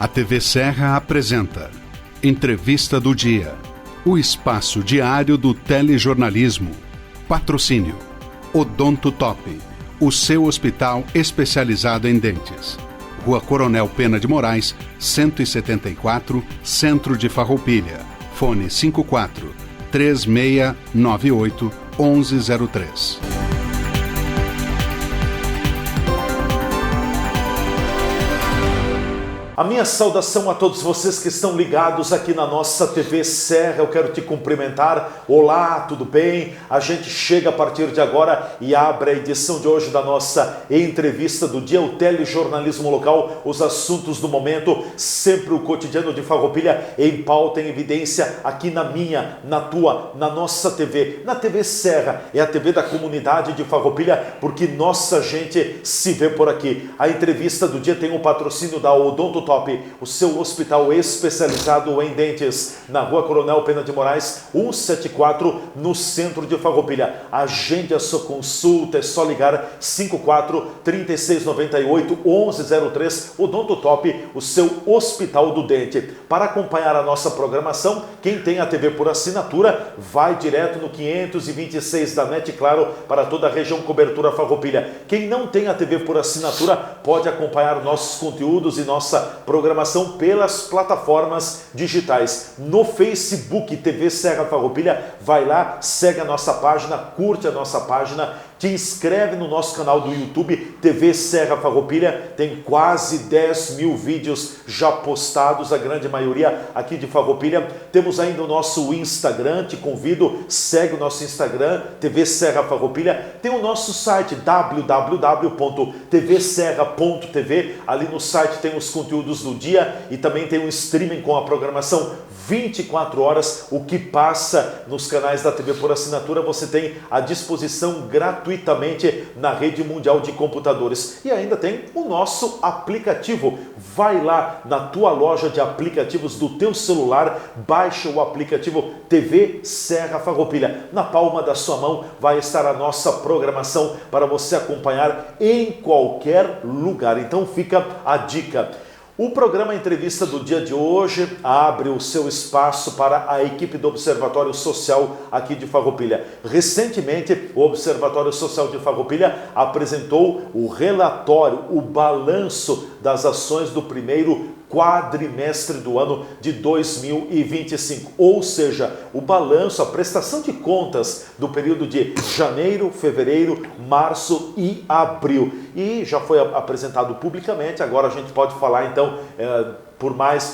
A TV Serra apresenta Entrevista do Dia, o espaço diário do telejornalismo. Patrocínio Odonto Top, o seu hospital especializado em dentes. Rua Coronel Pena de Moraes, 174, Centro de Farroupilha. Fone 54-3698-1103. A minha saudação a todos vocês que estão ligados aqui na nossa TV Serra. Eu quero te cumprimentar. Olá, tudo bem? A gente chega a partir de agora e abre a edição de hoje da nossa entrevista do dia, o telejornalismo local, os assuntos do momento, sempre o cotidiano de Farroupilha em pauta, em evidência, aqui na minha, na tua, na nossa TV, na TV Serra. É a TV da comunidade de Farroupilha, porque nossa gente se vê por aqui. A entrevista do dia tem o patrocínio da Odonto Top, o seu hospital especializado em dentes, na Rua Coronel Pena de Moraes, 174, no centro de Farroupilha. Agende a sua consulta, é só ligar 54-3698-1103, Odonto Top, o seu hospital do dente. Para acompanhar a nossa programação, quem tem a TV por assinatura, vai direto no 526 da NET, claro, para toda a região cobertura Farroupilha. Quem não tem a TV por assinatura, pode acompanhar nossos conteúdos e nossa programação pelas plataformas digitais. No Facebook TV Serra Farroupilha, vai lá, segue a nossa página, curte a nossa página, te inscreve no nosso canal do YouTube, TV Serra Farroupilha. Tem quase 10 mil vídeos já postados, a grande maioria aqui de Farroupilha. Temos ainda o nosso Instagram, te convido, segue o nosso Instagram, TV Serra Farroupilha. Tem o nosso site, www.tvserra.tv. Ali no site tem os conteúdos do dia e também tem um streaming com a programação 24 horas. O que passa nos canais da TV por assinatura você tem à disposição gratuitamente na rede mundial de computadores. E ainda tem o nosso aplicativo. Vai lá na tua loja de aplicativos do teu celular, baixa o aplicativo TV Serra Farroupilha. Na palma da sua mão vai estar a nossa programação para você acompanhar em qualquer lugar. Então fica a dica. O programa Entrevista do dia de hoje abre o seu espaço para a equipe do Observatório Social aqui de Farroupilha. Recentemente, o Observatório Social de Farroupilha apresentou o relatório, o balanço das ações do primeiro quadrimestre do ano de 2025, ou seja, o balanço, a prestação de contas do período de janeiro, fevereiro, março e abril. E já foi apresentado publicamente, agora a gente pode falar então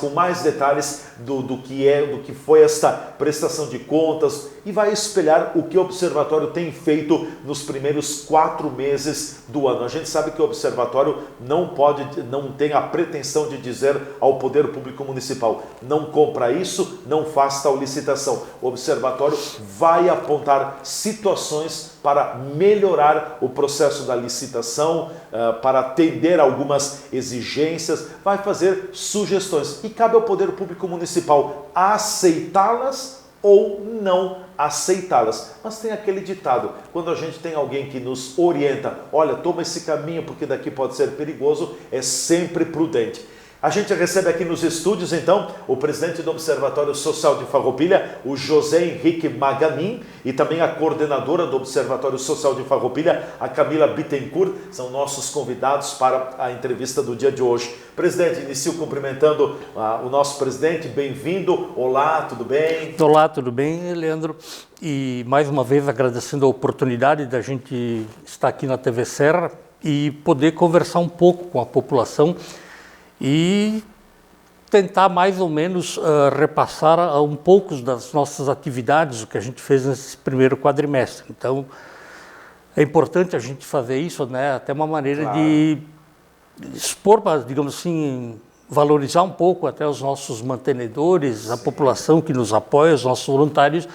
com mais detalhes do que foi esta prestação de contas e vai espelhar o que o Observatório tem feito nos primeiros 4 meses do ano. A gente sabe que o Observatório não tem a pretensão de dizer ao Poder Público Municipal: não compra isso, não faça tal licitação. O Observatório vai apontar situações para melhorar o processo da licitação, para atender algumas exigências, vai fazer sugestões e cabe ao Poder Público Municipal aceitá-las ou não aceitá-las. Mas tem aquele ditado, quando a gente tem alguém que nos orienta, olha, toma esse caminho porque daqui pode ser perigoso, é sempre prudente. A gente recebe aqui nos estúdios, então, o presidente do Observatório Social de Farroupilha, o José Henrique Maganin, e também a coordenadora do Observatório Social de Farroupilha, a Camila Bittencourt, são nossos convidados para a entrevista do dia de hoje. Presidente, inicio cumprimentando o nosso presidente, bem-vindo. Olá, tudo bem? Olá, tudo bem, Leandro? E mais uma vez agradecendo a oportunidade da gente estar aqui na TV Serra e poder conversar um pouco com a população e tentar mais ou menos repassar um pouco das nossas atividades, o que a gente fez nesse primeiro quadrimestre. Então, é importante a gente fazer isso, né? Até uma maneira claro. De expor, digamos assim, valorizar um pouco até os nossos mantenedores, sim, a população que nos apoia, os nossos voluntários,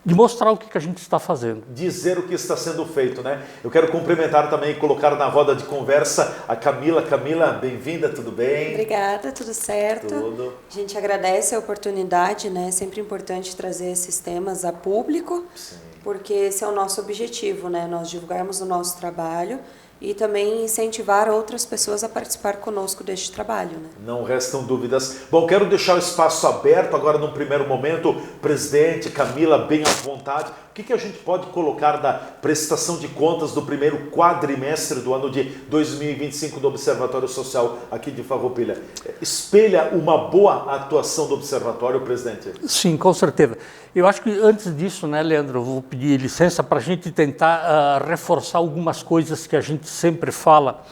de mostrar o que a gente está fazendo. Dizer o que está sendo feito, né? Eu quero cumprimentar também e colocar na roda de conversa a Camila. Camila, bem-vinda, tudo bem? Obrigada, tudo certo. Tudo. A gente agradece a oportunidade, né? É sempre importante trazer esses temas a público, sim, porque esse é o nosso objetivo, né? Nós divulgarmos o nosso trabalho e também incentivar outras pessoas a participar conosco deste trabalho, né? Não restam dúvidas. Bom, quero deixar o espaço aberto agora num primeiro momento. Presidente, Camila, bem à vontade. O que a gente pode colocar da prestação de contas do primeiro quadrimestre do ano de 2025 do Observatório Social aqui de Farroupilha? Espelha uma boa atuação do Observatório, presidente? Sim, com certeza. Eu acho que antes disso, né, Leandro, eu vou pedir licença para a gente tentar reforçar algumas coisas que a gente sempre fala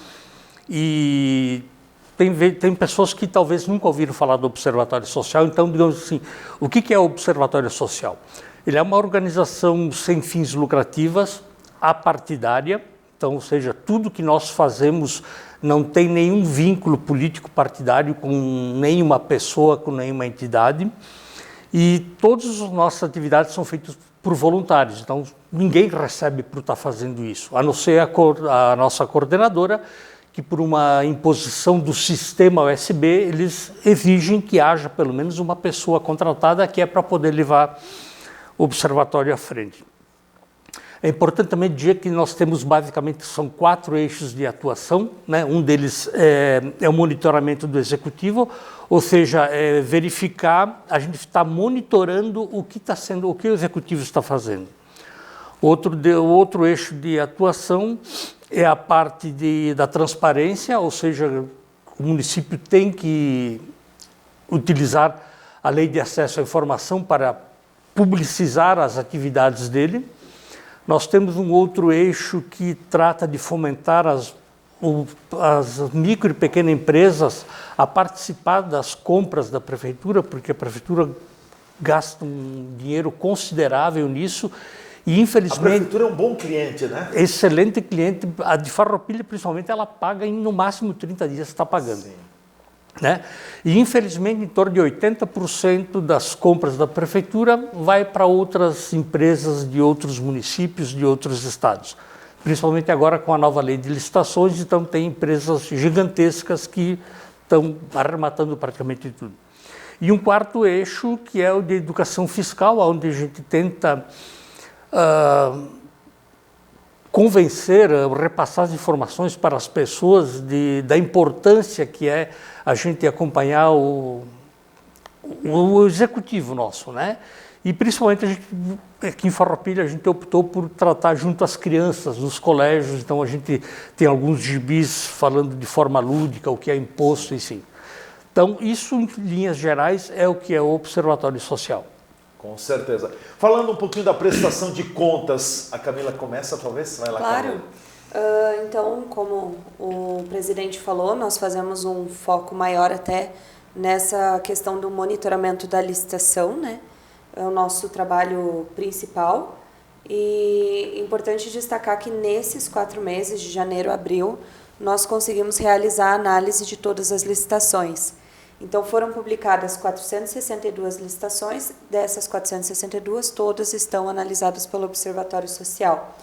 e tem pessoas que talvez nunca ouviram falar do Observatório Social. Então, digamos assim, o que é o Observatório Social? Ele é uma organização sem fins lucrativas, apartidária, então, ou seja, tudo que nós fazemos não tem nenhum vínculo político partidário com nenhuma pessoa, com nenhuma entidade, e todas as nossas atividades são feitas por voluntários, então ninguém recebe por estar fazendo isso, a não ser a nossa coordenadora, que por uma imposição do sistema USB, eles exigem que haja pelo menos uma pessoa contratada que é para poder levar o observatório à frente. É importante também dizer que nós temos basicamente, são 4 eixos de atuação, né? Um deles é o monitoramento do executivo, ou seja, verificar, a gente está monitorando o que o executivo está fazendo. Outro eixo de atuação é a parte da transparência, ou seja, o município tem que utilizar a lei de acesso à informação para publicizar as atividades dele. Nós temos um outro eixo que trata de fomentar as micro e pequenas empresas a participar das compras da prefeitura, porque a prefeitura gasta um dinheiro considerável nisso e, infelizmente... A prefeitura é um bom cliente, né? Excelente cliente. A de Farroupilha, principalmente, ela paga em no máximo 30 dias, está pagando. Sim. Né? E, infelizmente, em torno de 80% das compras da prefeitura vai para outras empresas de outros municípios, de outros estados. Principalmente agora com a nova lei de licitações, então tem empresas gigantescas que estão arrematando praticamente tudo. E um quarto eixo, que é o de educação fiscal, onde a gente tenta convencer, repassar as informações para as pessoas da importância que é a gente acompanhar o executivo nosso, né? E principalmente a gente, aqui em Farroupilha, a gente optou por tratar junto às crianças, nos colégios, então a gente tem alguns gibis falando de forma lúdica, o que é imposto, enfim. Então, isso, em linhas gerais, é o que é o Observatório Social. Com certeza. Falando um pouquinho da prestação de contas, a Camila começa, talvez? Vai lá, claro. Camila. Então, como o presidente falou, nós fazemos um foco maior até nessa questão do monitoramento da licitação, né? É o nosso trabalho principal. E é importante destacar que nesses 4 meses, de janeiro a abril, nós conseguimos realizar a análise de todas as licitações. Então, foram publicadas 462 licitações, dessas 462, todas estão analisadas pelo Observatório Social.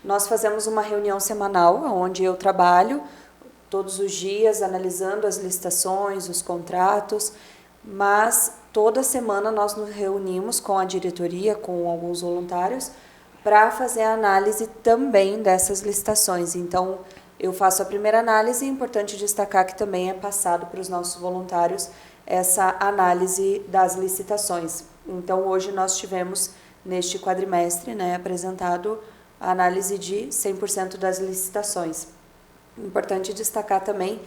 Nós fazemos uma reunião semanal, onde eu trabalho todos os dias, analisando as licitações, os contratos, mas toda semana nós nos reunimos com a diretoria, com alguns voluntários, para fazer a análise também dessas licitações. Então, eu faço a primeira análise, é importante destacar que também é passado para os nossos voluntários essa análise das licitações. Então, hoje nós tivemos, neste quadrimestre, né, apresentado a análise de 100% das licitações. Importante destacar também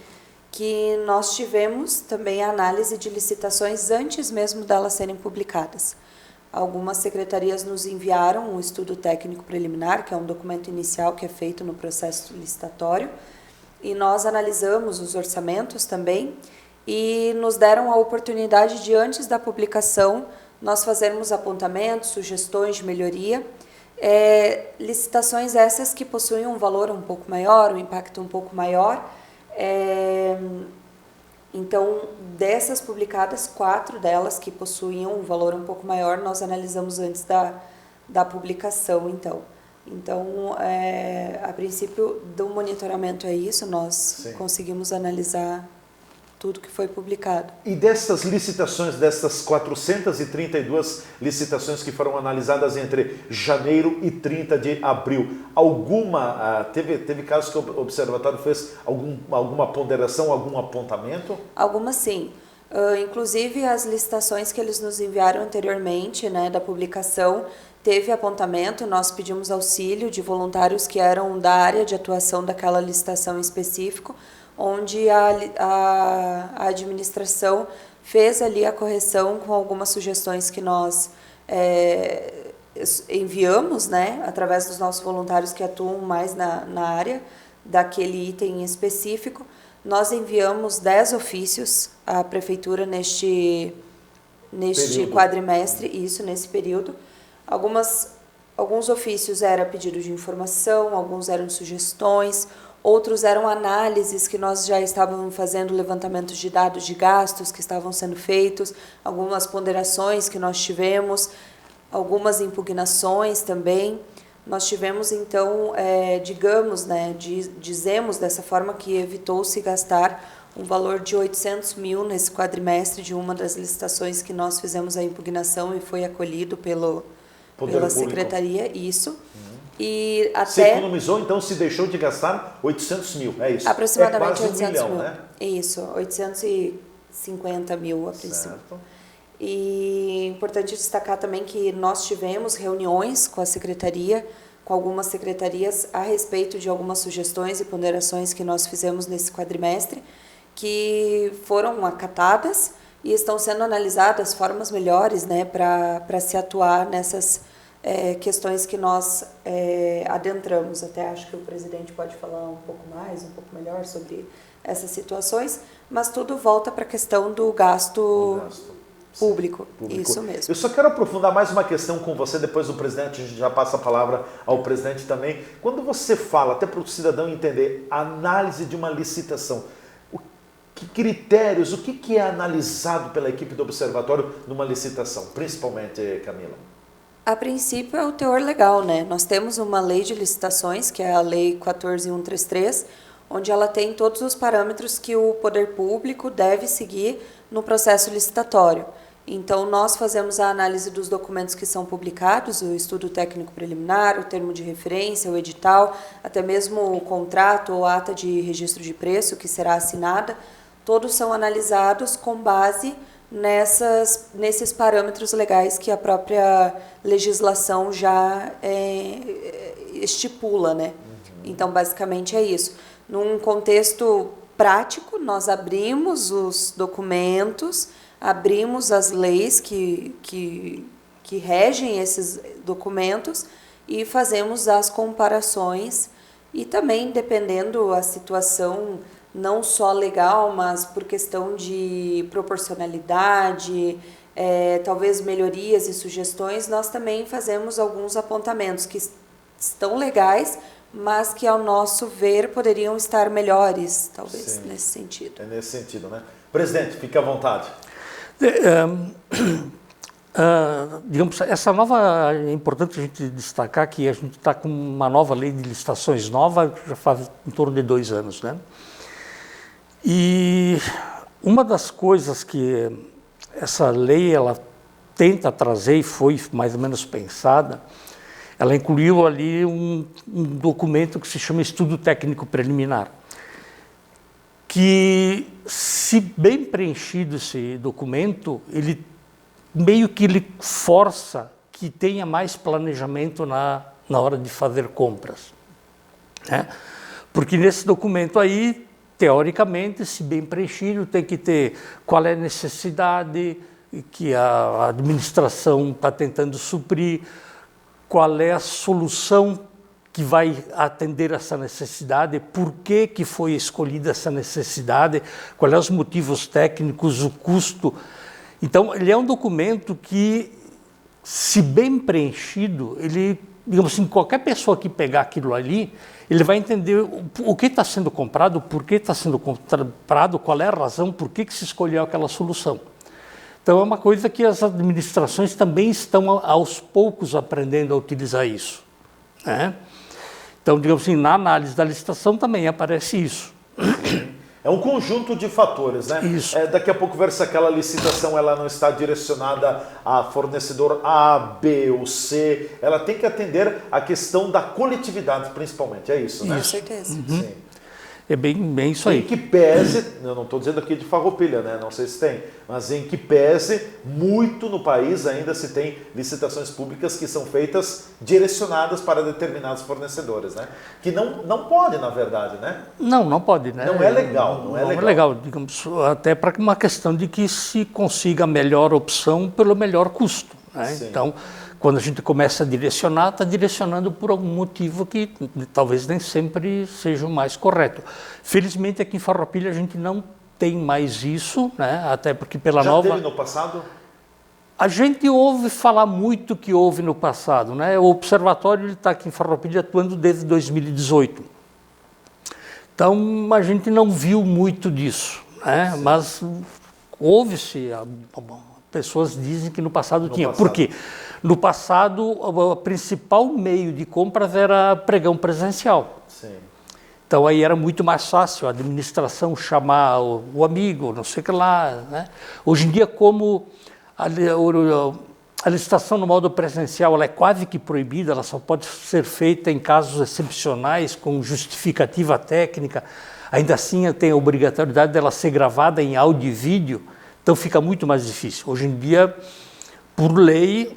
que nós tivemos também a análise de licitações antes mesmo delas serem publicadas. Algumas secretarias nos enviaram um estudo técnico preliminar, que é um documento inicial que é feito no processo licitatório, e nós analisamos os orçamentos também e nos deram a oportunidade de, antes da publicação, nós fazermos apontamentos, sugestões de melhoria, licitações essas que possuem um valor um pouco maior, um impacto um pouco maior. Então, dessas publicadas, 4 delas que possuíam um valor um pouco maior, nós analisamos antes da publicação, então. Então, a princípio do monitoramento é isso, nós Sim. conseguimos analisar tudo que foi publicado. E dessas licitações, dessas 432 licitações que foram analisadas entre janeiro e 30 de abril, teve casos que o Observatório fez alguma ponderação, algum apontamento? Algumas sim. Inclusive as licitações que eles nos enviaram anteriormente, né, da publicação, teve apontamento, nós pedimos auxílio de voluntários que eram da área de atuação daquela licitação em específico, onde a administração fez ali a correção com algumas sugestões que nós enviamos, né, através dos nossos voluntários que atuam mais na área daquele item em específico. Nós enviamos 10 ofícios à Prefeitura neste quadrimestre, nesse período. Alguns ofícios eram pedido de informação, alguns eram sugestões, outros eram análises que nós já estávamos fazendo, levantamentos de dados de gastos que estavam sendo feitos, algumas ponderações que nós tivemos, algumas impugnações também. Nós tivemos, então, dizemos dessa forma que evitou-se gastar um valor de 800 mil nesse quadrimestre de uma das licitações que nós fizemos a impugnação e foi acolhido pela Secretaria, isso. E até... Se economizou, então se deixou de gastar 800 mil, é isso? Aproximadamente quase 800 milhão, mil. Né? Isso, 850 mil a princípio. E é importante destacar também que nós tivemos reuniões com a Secretaria, com algumas secretarias, a respeito de algumas sugestões e ponderações que nós fizemos nesse quadrimestre, que foram acatadas e estão sendo analisadas formas melhores, né, para se atuar nessas questões que nós adentramos. Até acho que o presidente pode falar um pouco melhor sobre essas situações, mas tudo volta para a questão do gasto público. Isso mesmo. Eu só quero aprofundar mais uma questão com você, depois do presidente, a gente já passa a palavra ao presidente também. Quando você fala, até para o cidadão entender, análise de uma licitação, que critérios, o que é analisado pela equipe do Observatório numa licitação, principalmente, Camila? A princípio é o teor legal, né? Nós temos uma lei de licitações, que é a Lei 14.133, onde ela tem todos os parâmetros que o poder público deve seguir no processo licitatório. Então, nós fazemos a análise dos documentos que são publicados, o estudo técnico preliminar, o termo de referência, o edital, até mesmo o contrato ou ata de registro de preço que será assinada, todos são analisados com base nesses parâmetros legais que a própria legislação já estipula, né? Então, basicamente é isso. Num contexto prático, nós abrimos os documentos, abrimos as leis que regem esses documentos e fazemos as comparações e também, dependendo da situação, não só legal, mas por questão de proporcionalidade, talvez melhorias e sugestões, nós também fazemos alguns apontamentos que estão legais, mas que, ao nosso ver, poderiam estar melhores, talvez. Sim, nesse sentido. É nesse sentido, né? Presidente, fique à vontade. Digamos, essa nova, é importante a gente destacar que a gente está com uma nova lei de licitações nova, já faz em torno de 2 anos, né? E uma das coisas que essa lei ela tenta trazer, e foi mais ou menos pensada, ela incluiu ali um documento que se chama Estudo Técnico Preliminar, que, se bem preenchido esse documento, ele meio que ele força que tenha mais planejamento na hora de fazer compras, né? Porque nesse documento aí, teoricamente, se bem preenchido, tem que ter qual é a necessidade que a administração está tentando suprir, qual é a solução que vai atender essa necessidade, por que foi escolhida essa necessidade, quais são os motivos técnicos, o custo. Então, ele é um documento que, se bem preenchido, ele, digamos assim, qualquer pessoa que pegar aquilo ali, ele vai entender o que está sendo comprado, por que está sendo comprado, qual é a razão, por que se escolheu aquela solução. Então, é uma coisa que as administrações também estão, aos poucos, aprendendo a utilizar isso, né? Então, digamos assim, na análise da licitação também aparece isso. É um conjunto de fatores, né? Isso. Daqui a pouco versa aquela licitação, ela não está direcionada a fornecedor A, B ou C. Ela tem que atender a questão da coletividade, principalmente. É isso, né? Com certeza. Sim. É bem isso aí. Em que pese, eu não estou dizendo aqui de Farroupilha, né? Não sei se tem, mas em que pese, muito no país ainda se tem licitações públicas que são feitas direcionadas para determinados fornecedores, né? Que não pode, na verdade, né? Não pode, né? Não é legal, não é legal. Não é legal, digamos, até para uma questão de que se consiga a melhor opção pelo melhor custo, né? Sim. Então, quando a gente começa a direcionar, está direcionando por algum motivo que talvez nem sempre seja o mais correto. Felizmente aqui em Farroupilha a gente não tem mais isso, né? Até porque pela nova... Já teve no passado? A gente ouve falar muito que houve no passado, né? O observatório está aqui em Farroupilha atuando desde 2018. Então a gente não viu muito disso, né? Sim. Mas houve-se, pessoas dizem que no passado tinha. Por quê? No passado, o principal meio de compras era pregão presencial. Sim. Então aí era muito mais fácil a administração chamar o amigo, não sei o que lá, né? Hoje em dia, como a licitação no modo presencial ela é quase que proibida, ela só pode ser feita em casos excepcionais, com justificativa técnica, ainda assim tem a obrigatoriedade dela ser gravada em áudio e vídeo, então fica muito mais difícil. Hoje em dia, por lei,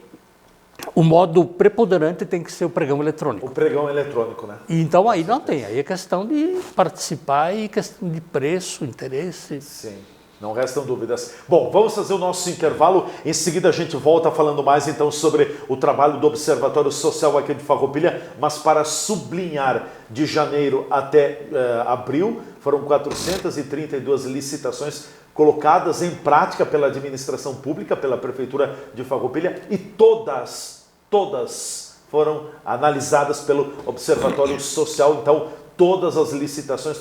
o modo preponderante tem que ser o pregão eletrônico. O pregão eletrônico, né? E então aí não tem, aí é questão de participar e questão de preço, interesse. Sim, não restam dúvidas. Bom, vamos fazer o nosso intervalo, em seguida a gente volta falando mais então sobre o trabalho do Observatório Social aqui de Farroupilha, mas para sublinhar, de janeiro até abril, foram 432 licitações colocadas em prática pela administração pública, pela Prefeitura de Farroupilha, e todas foram analisadas pelo Observatório Social. Então, todas as licitações,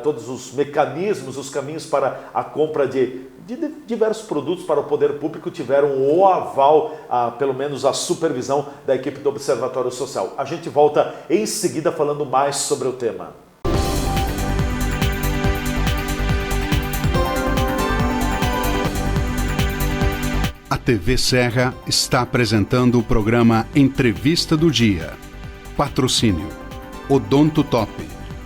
todos os mecanismos, os caminhos para a compra de diversos produtos para o poder público tiveram o aval, pelo menos a supervisão da equipe do Observatório Social. A gente volta em seguida falando mais sobre o tema. A TV Serra está apresentando o programa Entrevista do Dia. Patrocínio: Odonto Top,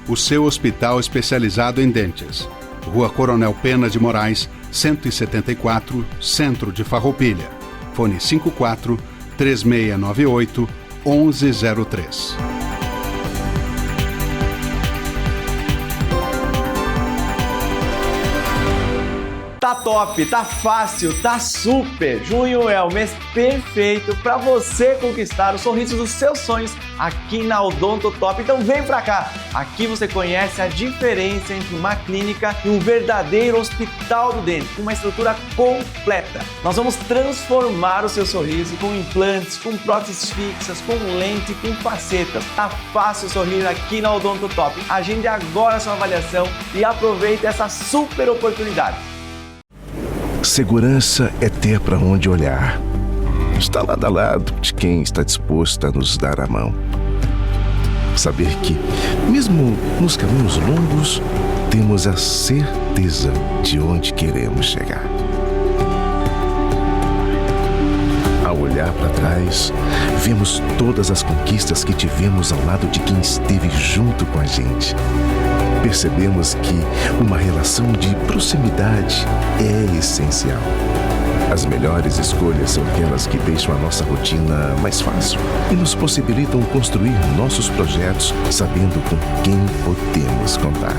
o seu hospital especializado em dentes. Rua Coronel Pena de Moraes, 174, Centro de Farroupilha. Fone 54 3698 1103. Tá top, tá fácil, tá super! Junho é o mês perfeito para você conquistar o sorriso dos seus sonhos aqui na Odonto Top. Então vem pra cá! Aqui você conhece a diferença entre uma clínica e um verdadeiro hospital do dente, com uma estrutura completa. Nós vamos transformar o seu sorriso com implantes, com próteses fixas, com lente, com facetas. Tá fácil sorrir aqui na Odonto Top. Agende agora a sua avaliação e aproveite essa super oportunidade. Segurança é ter para onde olhar. Está lado a lado de quem está disposto a nos dar a mão. Saber que, mesmo nos caminhos longos, temos a certeza de onde queremos chegar. Ao olhar para trás, vemos todas as conquistas que tivemos ao lado de quem esteve junto com a gente. Percebemos que uma relação de proximidade é essencial. As melhores escolhas são aquelas que deixam a nossa rotina mais fácil e nos possibilitam construir nossos projetos sabendo com quem podemos contar.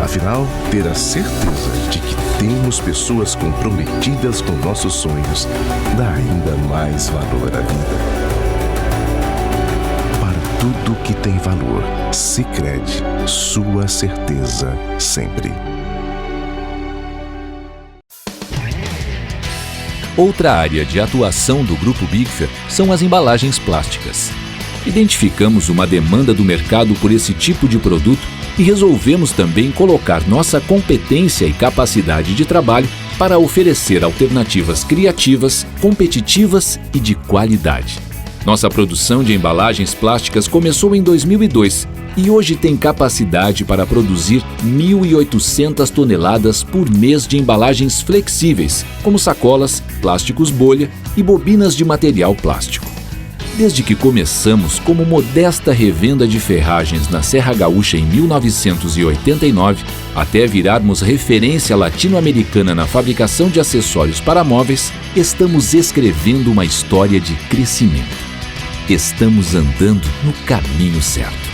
Afinal, ter a certeza de que temos pessoas comprometidas com nossos sonhos dá ainda mais valor à vida. Tudo que tem valor, Sicredi, sua certeza sempre. Outra área de atuação do Grupo Bigfer são as embalagens plásticas. Identificamos uma demanda do mercado por esse tipo de produto e resolvemos também colocar nossa competência e capacidade de trabalho para oferecer alternativas criativas, competitivas e de qualidade. Nossa produção de embalagens plásticas começou em 2002 e hoje tem capacidade para produzir 1.800 toneladas por mês de embalagens flexíveis, como sacolas, plásticos bolha e bobinas de material plástico. Desde que começamos como modesta revenda de ferragens na Serra Gaúcha em 1989, até virarmos referência latino-americana na fabricação de acessórios para móveis, estamos escrevendo uma história de crescimento. Estamos andando no caminho certo.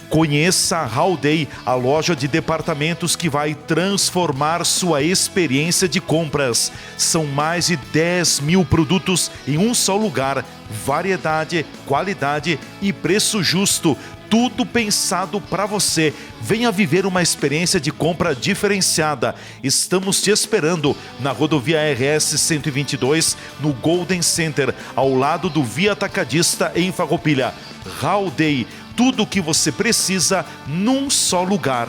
Conheça a Howday, a loja de departamentos que vai transformar sua experiência de compras. São mais de 10 mil produtos em um só lugar. Variedade, qualidade e preço justo. Tudo pensado para você. Venha viver uma experiência de compra diferenciada. Estamos te esperando na rodovia RS 122, no Golden Center, ao lado do Via Atacadista em Farroupilha. Howday. Tudo o que você precisa num só lugar.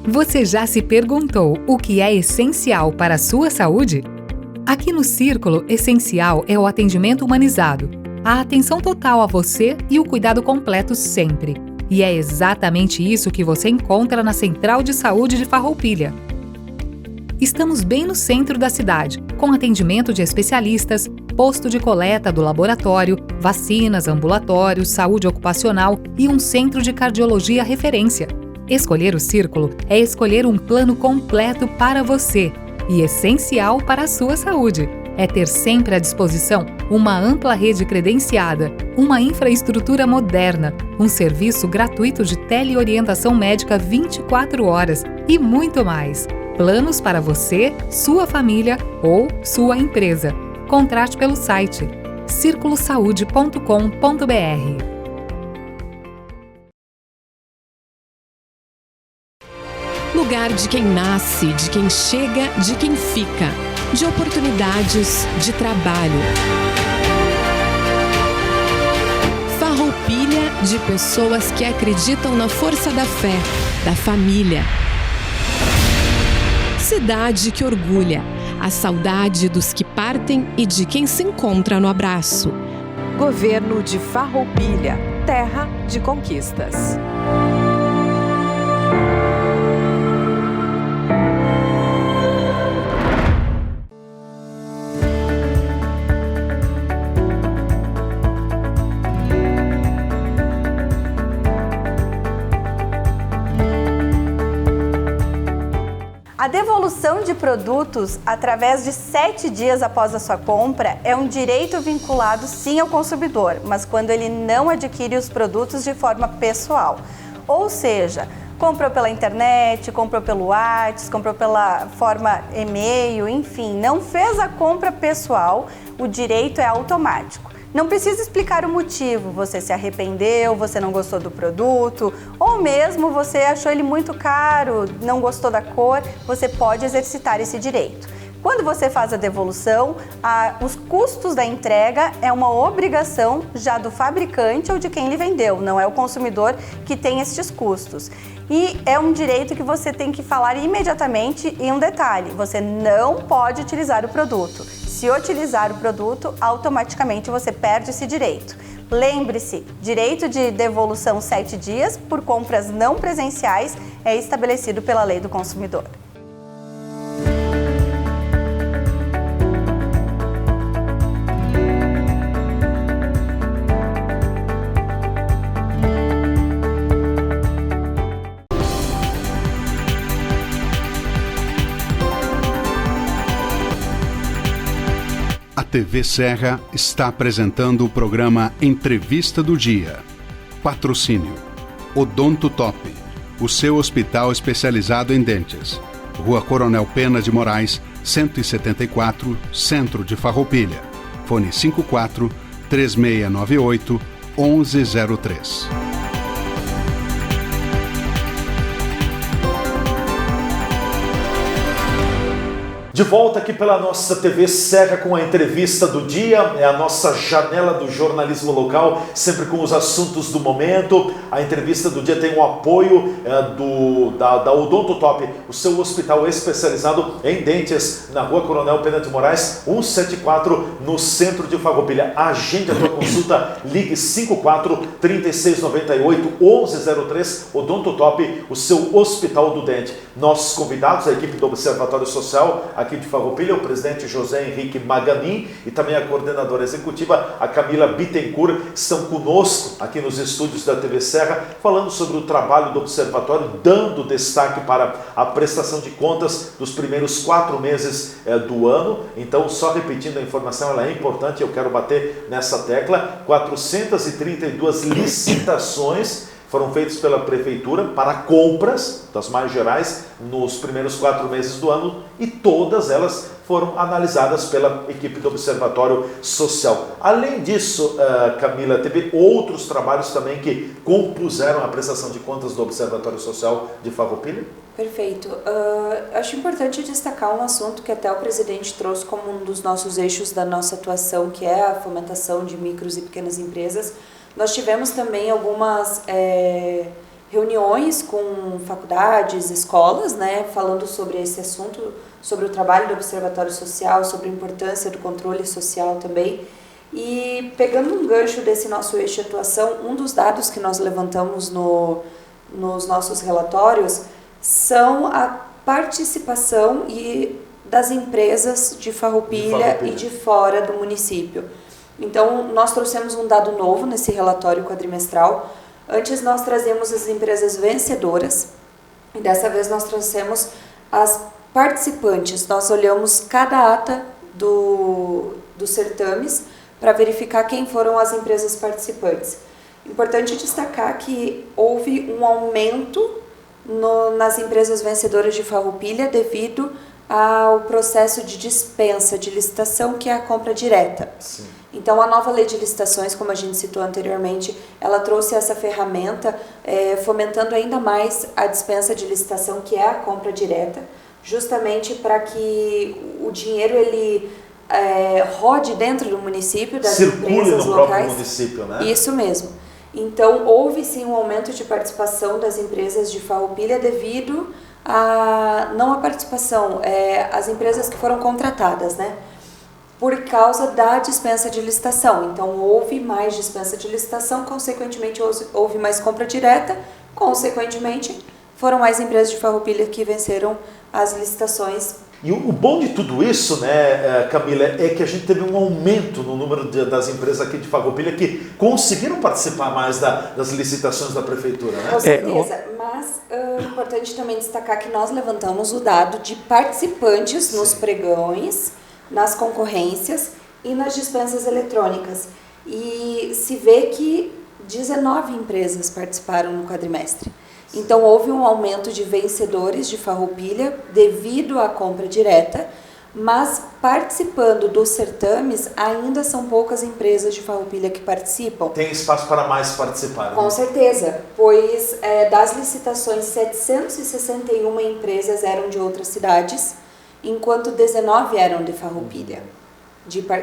Você já se perguntou o que é essencial para a sua saúde? Aqui no Círculo, essencial é o atendimento humanizado, a atenção total a você e o cuidado completo sempre. E é exatamente isso que você encontra na Central de Saúde de Farroupilha. Estamos bem no centro da cidade, com atendimento de especialistas, posto de coleta do laboratório, vacinas, ambulatórios, saúde ocupacional e um centro de cardiologia referência. Escolher o Círculo é escolher um plano completo para você. E essencial para a sua saúde é ter sempre à disposição uma ampla rede credenciada, uma infraestrutura moderna, um serviço gratuito de teleorientação médica 24 horas e muito mais. Planos para você, sua família ou sua empresa. Contrate pelo site circulosaude.com.br. Lugar de quem nasce, de quem chega, de quem fica, de oportunidades, de trabalho. Farroupilha, de pessoas que acreditam na força da fé, da família. Cidade que orgulha, a saudade dos que partem e de quem se encontra no abraço. Governo de Farroupilha, terra de conquistas. A devolução de produtos através de 7 dias após a sua compra é um direito vinculado sim ao consumidor, mas quando ele não adquire os produtos de forma pessoal. Ou seja, comprou pela internet, comprou pelo WhatsApp, comprou pela forma e-mail, enfim, não fez a compra pessoal, o direito é automático. Não precisa explicar o motivo, você se arrependeu, você não gostou do produto, ou mesmo você achou ele muito caro, não gostou da cor, você pode exercitar esse direito. Quando você faz a devolução, os custos da entrega é uma obrigação já do fabricante ou de quem lhe vendeu, não é o consumidor que tem estes custos. E é um direito que você tem que falar imediatamente em um detalhe, você não pode utilizar o produto. Se utilizar o produto, automaticamente você perde esse direito. Lembre-se, direito de devolução 7 dias por compras não presenciais é estabelecido pela Lei do Consumidor. A TV Serra está apresentando o programa Entrevista do Dia. Patrocínio: Odonto Top, o seu hospital especializado em dentes. Rua Coronel Pena de Moraes, 174, Centro de Farroupilha. Fone 54 3698 1103. De volta aqui pela nossa TV Serra com a entrevista do dia, é a nossa janela do jornalismo local, sempre com os assuntos do momento. A entrevista do dia tem o apoio da Odonto Top, o seu hospital especializado em dentes, na Rua Coronel Pena de Moraes, 174, no centro de Farroupilha. Agende a tua consulta, ligue 54 3698 1103, Odonto Top, o seu hospital do dente. Nossos convidados, a equipe do Observatório Social, aqui de Farroupilha, o presidente José Henrique Maganin e também a coordenadora executiva, a Camila Bittencourt, estão conosco aqui nos estúdios da TV Serra, falando sobre o trabalho do Observatório, dando destaque para a prestação de contas dos primeiros 4 meses do ano. Então, só repetindo a informação, ela é importante, eu quero bater nessa tecla, 432 licitações foram feitos pela Prefeitura para compras das mais gerais nos primeiros 4 meses do ano e todas elas foram analisadas pela equipe do Observatório Social. Além disso, Camila, teve outros trabalhos também que compuseram a prestação de contas do Observatório Social de Farroupilha? Perfeito. Acho importante destacar um assunto que até o presidente trouxe como um dos nossos eixos da nossa atuação, que é a fomentação de micros e pequenas empresas. Nós tivemos também algumas reuniões com faculdades, escolas, né, falando sobre esse assunto, sobre o trabalho do Observatório Social, sobre a importância do controle social também. E pegando um gancho desse nosso eixo de atuação, um dos dados que nós levantamos nos nossos relatórios são a participação das empresas de Farroupilha e de fora do município. Então, nós trouxemos um dado novo nesse relatório quadrimestral. Antes nós trazíamos as empresas vencedoras e dessa vez nós trouxemos as participantes. Nós olhamos cada ata dos certames para verificar quem foram as empresas participantes. Importante destacar que houve um aumento nas empresas vencedoras de Farroupilha devido ao processo de dispensa de licitação, que é a compra direta. Sim. Então, a nova lei de licitações, como a gente citou anteriormente, ela trouxe essa ferramenta, fomentando ainda mais a dispensa de licitação, que é a compra direta, justamente para que o dinheiro ele rode dentro do município, das empresas locais. No próprio município, né? Isso mesmo. Então, houve sim um aumento de participação das empresas de Farroupilha devido não a participação, as empresas que foram contratadas, né? Por causa da dispensa de licitação. Então, houve mais dispensa de licitação, consequentemente, houve mais compra direta, consequentemente, foram mais empresas de Farroupilha que venceram as licitações. E o bom de tudo isso, né, Camila, é que a gente teve um aumento no número das empresas aqui de Farroupilha que conseguiram participar mais das licitações da Prefeitura, né? Com certeza, mas é importante também destacar que nós levantamos o dado de participantes nos pregões, nas concorrências e nas dispensas eletrônicas. E se vê que 19 empresas participaram no quadrimestre. Então, houve um aumento de vencedores de Farroupilha devido à compra direta, mas participando dos certames, ainda são poucas empresas de Farroupilha que participam. Tem espaço para mais participar, né? Com certeza, pois das licitações, 761 empresas eram de outras cidades, enquanto 19 eram de Farroupilha,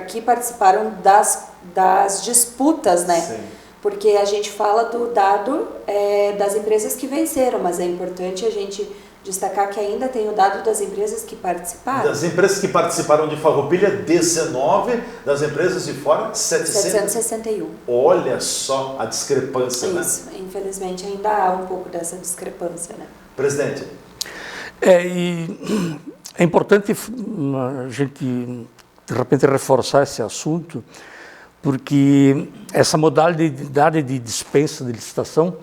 que participaram das disputas, né? Sim. Porque a gente fala do dado das empresas que venceram, mas é importante a gente destacar que ainda tem o dado das empresas que participaram. Das empresas que participaram de Farroupilha, 19, das empresas de fora, 761. Olha só a discrepância, né? Isso, infelizmente ainda há um pouco dessa discrepância, né? Presidente. E é importante a gente, de repente, reforçar esse assunto, porque essa modalidade de dispensa de licitação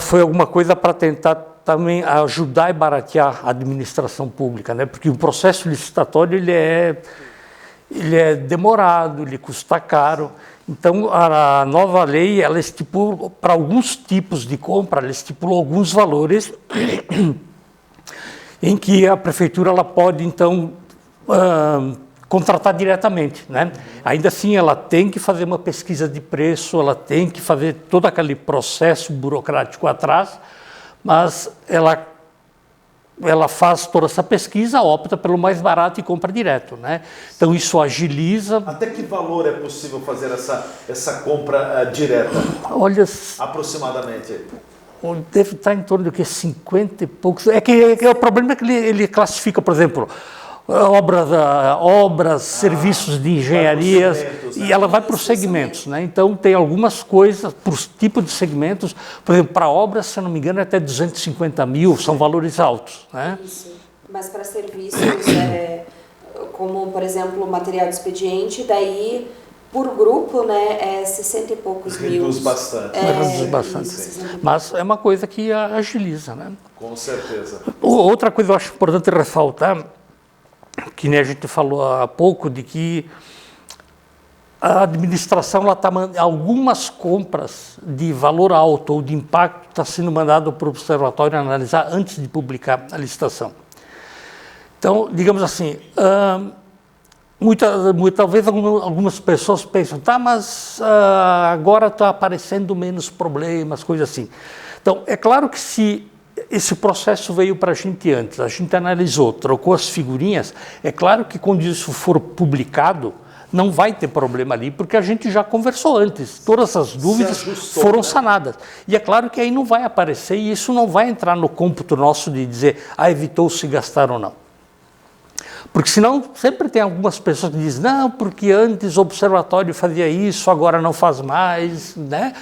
foi alguma coisa para tentar também ajudar e baratear a administração pública, né? Porque o processo licitatório ele é demorado, ele custa caro. Então, a nova lei, ela estipula, para alguns tipos de compra, ela estipulou alguns valores em que a prefeitura ela pode, então, contratar diretamente, né? Ainda assim, ela tem que fazer uma pesquisa de preço, ela tem que fazer todo aquele processo burocrático atrás, mas ela faz toda essa pesquisa, opta pelo mais barato e compra direto, né? Então isso agiliza. Até que valor é possível fazer essa compra direta? Olha, aproximadamente. Deve estar em torno de 50 e poucos. O problema é que ele classifica, por exemplo, obras, serviços de engenharias, e ela vai para os segmentos, né? Então tem algumas coisas, por tipo de segmentos, por exemplo, para obras, se eu não me engano, é até 250 mil, são valores altos, né? Isso. Mas para serviços, como, por exemplo, material de expediente, daí, por grupo, né, é 60 e poucos mil. Reduz bastante. Reduz bastante. Mas é uma coisa que agiliza, né? Com certeza. Outra coisa que eu acho importante ressaltar, que nem a gente falou há pouco, de que a administração, algumas compras de valor alto ou de impacto está sendo mandado para o observatório analisar antes de publicar a licitação. Então, digamos assim, talvez algumas pessoas pensam, tá, mas agora está aparecendo menos problemas, coisas assim. Então, é claro que se esse processo veio para a gente antes, a gente analisou, trocou as figurinhas, é claro que quando isso for publicado, não vai ter problema ali, porque a gente já conversou antes, todas as dúvidas foram sanadas. E é claro que aí não vai aparecer, e isso não vai entrar no cômputo nosso de dizer, evitou-se gastar ou não. Porque senão sempre tem algumas pessoas que dizem, não, porque antes o observatório fazia isso, agora não faz mais, né?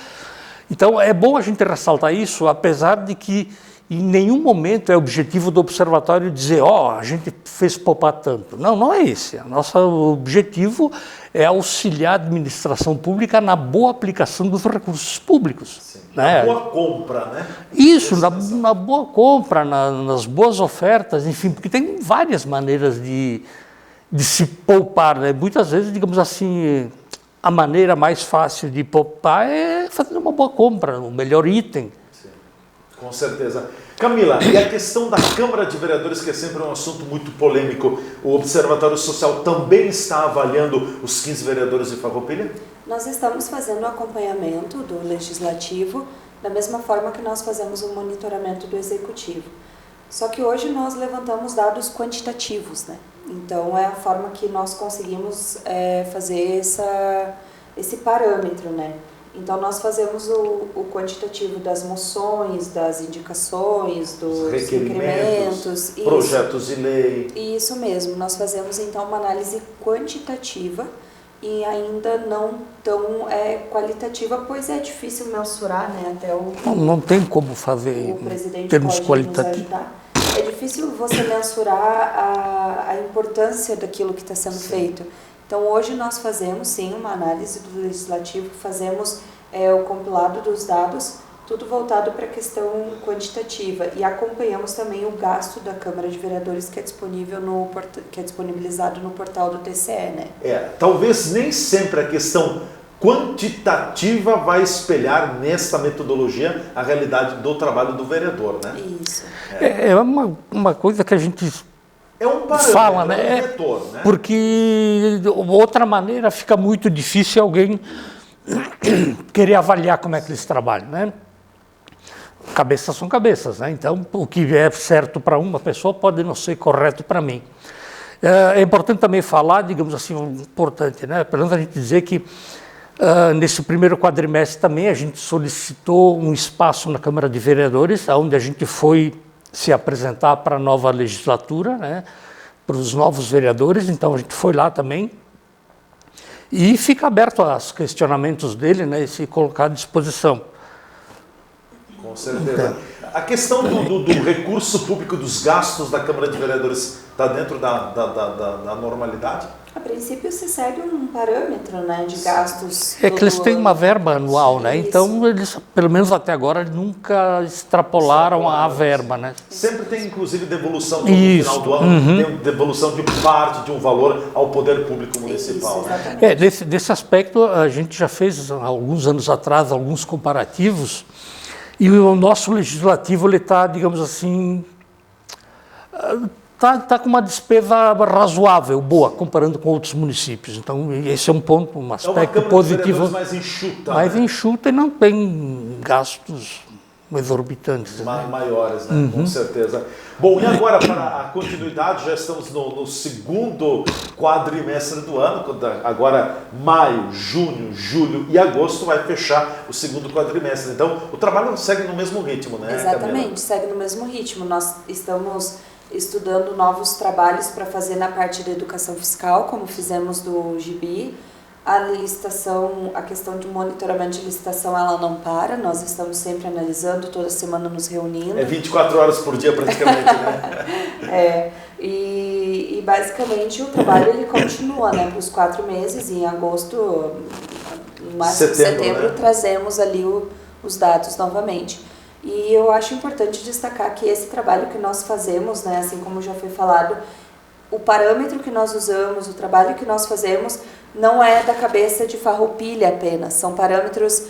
Então é bom a gente ressaltar isso, apesar de que em nenhum momento é objetivo do observatório dizer, a gente fez poupar tanto. Não, não é esse. Nosso objetivo é auxiliar a administração pública na boa aplicação dos recursos públicos. Sim. Né? Na boa compra, né? Isso, na boa compra, nas boas ofertas, enfim, porque tem várias maneiras de se poupar, né? Muitas vezes, digamos assim, a maneira mais fácil de poupar é fazer uma boa compra, o melhor item. Sim, com certeza. Camila, e a questão da Câmara de Vereadores, que é sempre um assunto muito polêmico, o Observatório Social também está avaliando os 15 vereadores de Farroupilha? Nós estamos fazendo o acompanhamento do Legislativo, da mesma forma que nós fazemos o monitoramento do Executivo. Só que hoje nós levantamos dados quantitativos, né? Então é a forma que nós conseguimos fazer esse parâmetro, né? Então nós fazemos o quantitativo das moções, das indicações, dos requerimentos, projetos de lei. Isso mesmo, nós fazemos então uma análise quantitativa e ainda não tão qualitativa, pois é difícil mensurar, né? Até não tem como fazer em termos qualitativos. É difícil você mensurar a importância daquilo que está sendo feito. Então, hoje nós fazemos, sim, uma análise do Legislativo, fazemos o compilado dos dados, tudo voltado para a questão quantitativa. E acompanhamos também o gasto da Câmara de Vereadores, que é disponibilizado no portal do TCE, né? Talvez nem sempre a questão quantitativa vai espelhar nesta metodologia a realidade do trabalho do vereador, né? Isso. É uma coisa que a gente... É um parâmetro, fala, né? É um vetor, né? Porque outra maneira fica muito difícil alguém querer avaliar como é que eles trabalham, né? Cabeças são cabeças, né? Então, o que é certo para uma pessoa pode não ser correto para mim. É importante também falar, digamos assim, importante, né? Pelo menos a gente dizer que nesse primeiro quadrimestre também a gente solicitou um espaço na Câmara de Vereadores, onde a gente foi se apresentar para a nova legislatura, né, para os novos vereadores, então a gente foi lá também, e fica aberto aos questionamentos dele, né, e se colocar à disposição. Com certeza. A questão do recurso público, dos gastos da Câmara de Vereadores, está dentro da normalidade? A princípio se segue um parâmetro, né, de gastos. É que eles têm uma verba anual, né? Então eles, pelo menos até agora, nunca extrapolaram a verba, né? Sempre tem, inclusive, devolução no final do ano, tem devolução de parte de um valor ao poder público municipal. Isso, desse aspecto, a gente já fez, alguns anos atrás, alguns comparativos, e o nosso legislativo, ele está, digamos assim, Está com uma despesa razoável, boa, comparando com outros municípios. Então, esse é um ponto, um aspecto positivo. Mais enxuta. Mais enxuta e não tem gastos exorbitantes. Maiores, né? Com certeza. Bom, e agora para a continuidade, já estamos no segundo quadrimestre do ano, agora maio, junho, julho e agosto vai fechar o segundo quadrimestre. Então, o trabalho segue no mesmo ritmo, né, Exatamente, Camila? segue no mesmo ritmo. Nós estamos estudando novos trabalhos para fazer na parte da educação fiscal, como fizemos do GB. A licitação, a questão de monitoramento de licitação, ela não para, nós estamos sempre analisando, toda semana nos reunindo. É 24 horas por dia praticamente, né? E basicamente o trabalho ele continua, né, para os 4 meses, em agosto, no máximo setembro, né? Trazemos ali os dados novamente. E eu acho importante destacar que esse trabalho que nós fazemos, né, assim como já foi falado, o parâmetro que nós usamos, o trabalho que nós fazemos, não é da cabeça de Farroupilha apenas, são parâmetros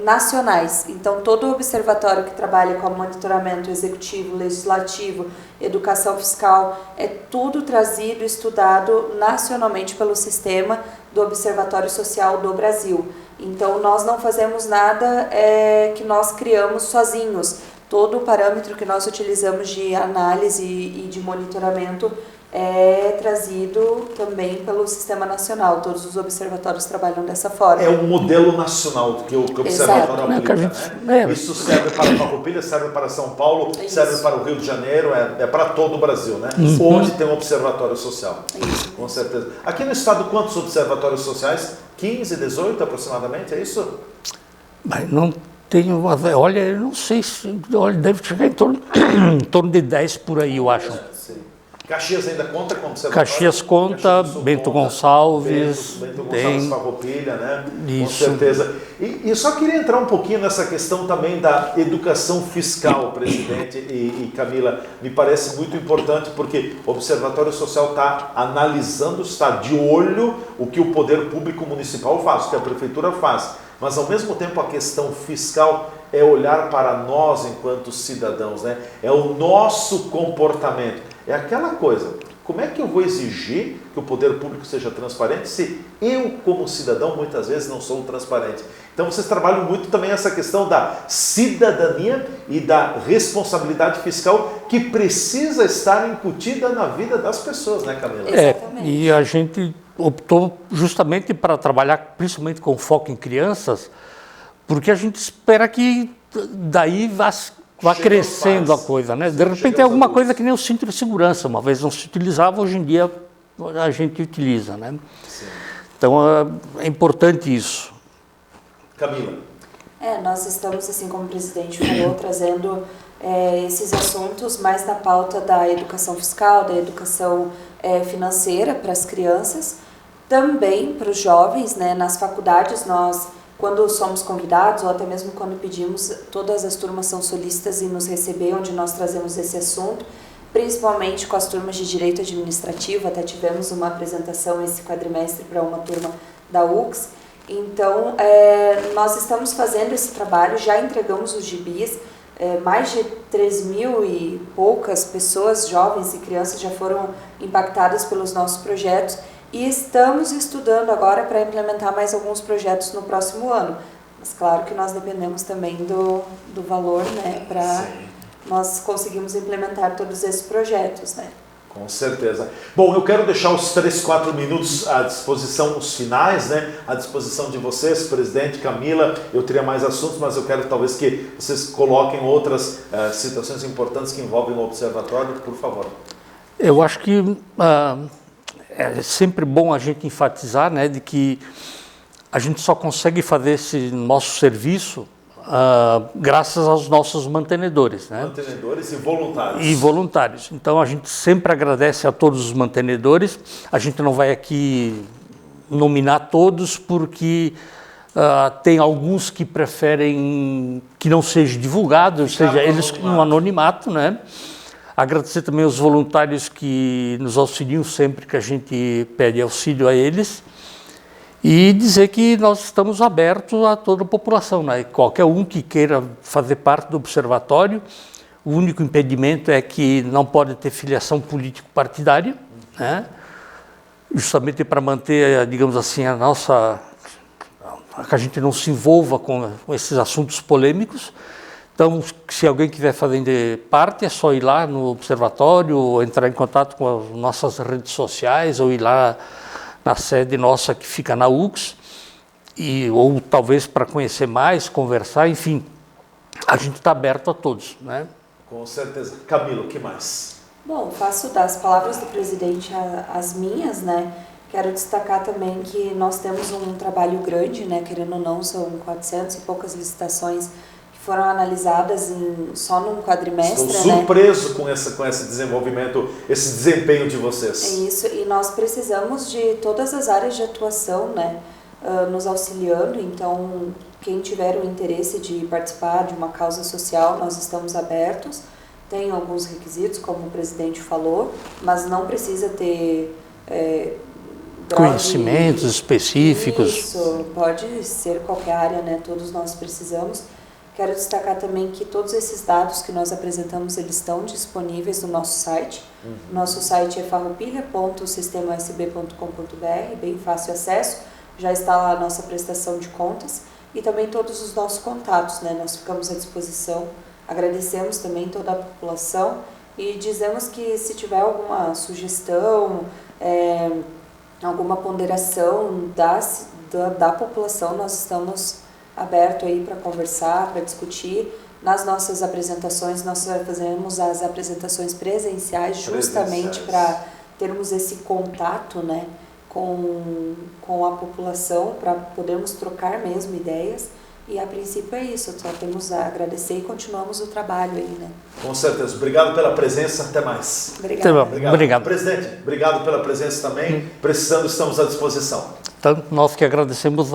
nacionais. Então, todo observatório que trabalha com monitoramento executivo, legislativo, educação fiscal, é tudo trazido, estudado nacionalmente pelo sistema do Observatório Social do Brasil. Então, nós não fazemos nada que nós criamos sozinhos. Todo o parâmetro que nós utilizamos de análise e de monitoramento é trazido também pelo Sistema Nacional. Todos os observatórios trabalham dessa forma. É um modelo nacional que o observatório aplica, né? Isso serve para Farroupilha, serve para São Paulo, serve para o Rio de Janeiro, é para todo o Brasil, né? Onde tem um observatório social. Com certeza. Aqui no estado, quantos observatórios sociais? 15, 18 aproximadamente, é isso? Mas não tenho, olha, eu não sei se, deve chegar em torno de 10 por aí, eu acho. Sim. Caxias ainda conta com observatório? Caxias conta, Bento Gonçalves. Bento Gonçalves, Farroupilha, né? Isso. Com certeza. E eu só queria entrar um pouquinho nessa questão também da educação fiscal, presidente e Camila. Me parece muito importante porque o Observatório Social está analisando, está de olho o que o poder público municipal faz, o que a prefeitura faz. Mas, ao mesmo tempo, a questão fiscal é olhar para nós enquanto cidadãos, né? É o nosso comportamento. É aquela coisa, como é que eu vou exigir que o poder público seja transparente se eu, como cidadão, muitas vezes não sou transparente? Então, vocês trabalham muito também essa questão da cidadania e da responsabilidade fiscal que precisa estar incutida na vida das pessoas, né, Camila? E a gente optou justamente para trabalhar principalmente com foco em crianças, porque a gente espera que daí vá crescendo a coisa, né? De repente é alguma coisa que nem o cinto de segurança, uma vez não se utilizava, hoje em dia a gente utiliza, né? Sim. Então é importante isso. Camila. Nós estamos, assim como o presidente falou, trazendo esses assuntos mais na pauta da educação fiscal, da educação financeira para as crianças, também para os jovens, né? Nas faculdades nós, quando somos convidados ou até mesmo quando pedimos, todas as turmas são solícitas em nos receber, onde nós trazemos esse assunto, principalmente com as turmas de Direito Administrativo. Até tivemos uma apresentação esse quadrimestre para uma turma da UX. Então, nós estamos fazendo esse trabalho, já entregamos os gibis, mais de 3.000 e poucas pessoas, jovens e crianças, já foram impactadas pelos nossos projetos. E estamos estudando agora para implementar mais alguns projetos no próximo ano. Mas claro que nós dependemos também do valor, né, para nós conseguirmos implementar todos esses projetos, né? Com certeza. Bom, eu quero deixar os 3, 4 minutos à disposição, os finais, né? À disposição de vocês, presidente, Camila. Eu teria mais assuntos, mas eu quero talvez que vocês coloquem outras situações importantes que envolvem o observatório, por favor. Eu acho que é sempre bom a gente enfatizar, né, de que a gente só consegue fazer esse nosso serviço graças aos nossos mantenedores, né? Mantenedores e voluntários. E voluntários. Então a gente sempre agradece a todos os mantenedores. A gente não vai aqui nominar todos porque tem alguns que preferem que não seja divulgado, ou seja, eles no anonimato, né? Agradecer também aos voluntários que nos auxiliam sempre que a gente pede auxílio a eles e dizer que nós estamos abertos a toda a população, né? Qualquer um que queira fazer parte do observatório, O único impedimento é que não pode ter filiação político-partidária, né? Justamente para manter, digamos assim, que a gente não se envolva com esses assuntos polêmicos. Então, se alguém quiser fazer parte, é só ir lá no observatório, ou entrar em contato com as nossas redes sociais, ou ir lá na sede nossa que fica na UX, ou talvez para conhecer mais, conversar, enfim, a gente está aberto a todos, né? Com certeza. Camila, o que mais? Bom, faço das palavras do presidente as minhas, né? Quero destacar também que nós temos um trabalho grande, né? Querendo ou não, são 400 e poucas licitações que foram analisadas só num quadrimestre. Estou surpreso, né, com esse desenvolvimento, esse desempenho de vocês. É isso, e nós precisamos de todas as áreas de atuação, né? Nos auxiliando. Então, quem tiver o interesse de participar de uma causa social, nós estamos abertos. Tem alguns requisitos, como o presidente falou, mas não precisa ter conhecimentos específicos. Isso, pode ser qualquer área, né? Todos nós precisamos. Quero destacar também que todos esses dados que nós apresentamos, eles estão disponíveis no nosso site. Nosso site é farroupilha.sistemasb.com.br, bem fácil acesso. Já está lá a nossa prestação de contas e também todos os nossos contatos, né? Nós ficamos à disposição. Agradecemos também toda a população e dizemos que se tiver alguma sugestão, alguma ponderação da população, nós estamos abertos aí para conversar, para discutir. Nas nossas apresentações, nós fazemos as apresentações presenciais justamente para termos esse contato, né, com a população, para podermos trocar mesmo ideias. E a princípio é isso, só temos a agradecer e continuamos o trabalho aí, né? Com certeza. Obrigado pela presença, até mais. Obrigado. Presidente, obrigado pela presença também. Precisando, estamos à disposição. Então, nós que agradecemos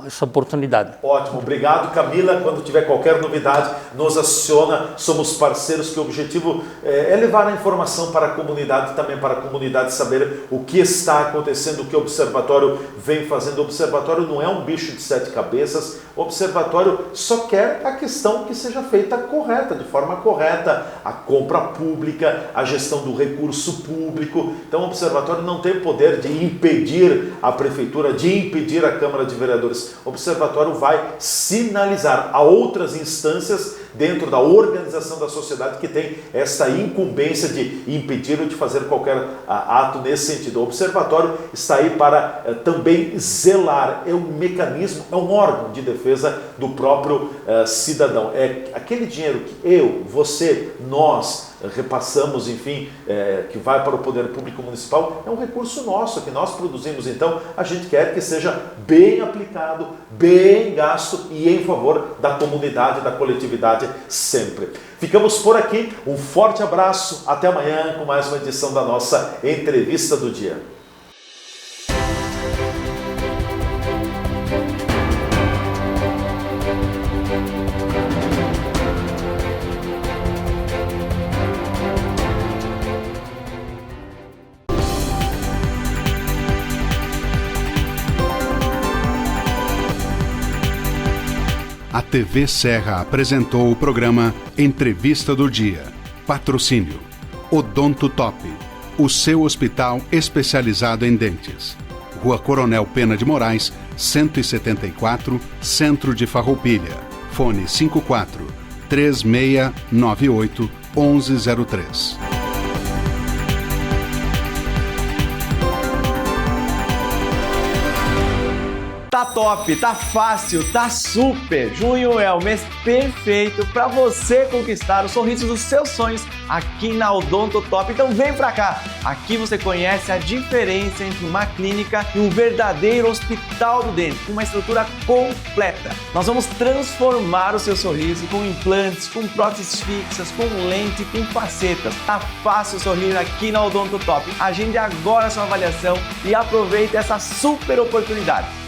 essa oportunidade. Ótimo, obrigado, Camila. Quando tiver qualquer novidade, nos aciona, somos parceiros, que o objetivo é levar a informação para a comunidade, também para a comunidade saber o que está acontecendo, o que o Observatório vem fazendo. O Observatório não é um bicho de 7 cabeças, o Observatório só quer a questão que seja feita correta, de forma correta, a compra pública, a gestão do recurso público. Então o Observatório não tem poder de impedir a Prefeitura, de impedir a Câmara de Vereadores. O Observatório vai sinalizar a outras instâncias dentro da organização da sociedade que tem essa incumbência de impedir ou de fazer qualquer ato nesse sentido. O Observatório está aí para também zelar, é um mecanismo, é um órgão de defesa do próprio cidadão. É aquele dinheiro que eu, você, nós repassamos, enfim, que vai para o poder público municipal, é um recurso nosso, que nós produzimos. Então, a gente quer que seja bem aplicado, bem gasto e em favor da comunidade, da coletividade sempre. Ficamos por aqui, um forte abraço, até amanhã com mais uma edição da nossa Entrevista do Dia. A TV Serra apresentou o programa Entrevista do Dia. Patrocínio Odonto Top, o seu hospital especializado em dentes. Rua Coronel Pena de Moraes, 174, Centro de Farroupilha. Fone 54 3698 1103. Tá top, tá fácil, tá super! Junho é o mês perfeito para você conquistar o sorriso dos seus sonhos aqui na Odonto Top. Então vem pra cá! Aqui você conhece a diferença entre uma clínica e um verdadeiro hospital do dente, com uma estrutura completa. Nós vamos transformar o seu sorriso com implantes, com próteses fixas, com lente, com facetas. Tá fácil sorrir aqui na Odonto Top. Agende agora a sua avaliação e aproveite essa super oportunidade.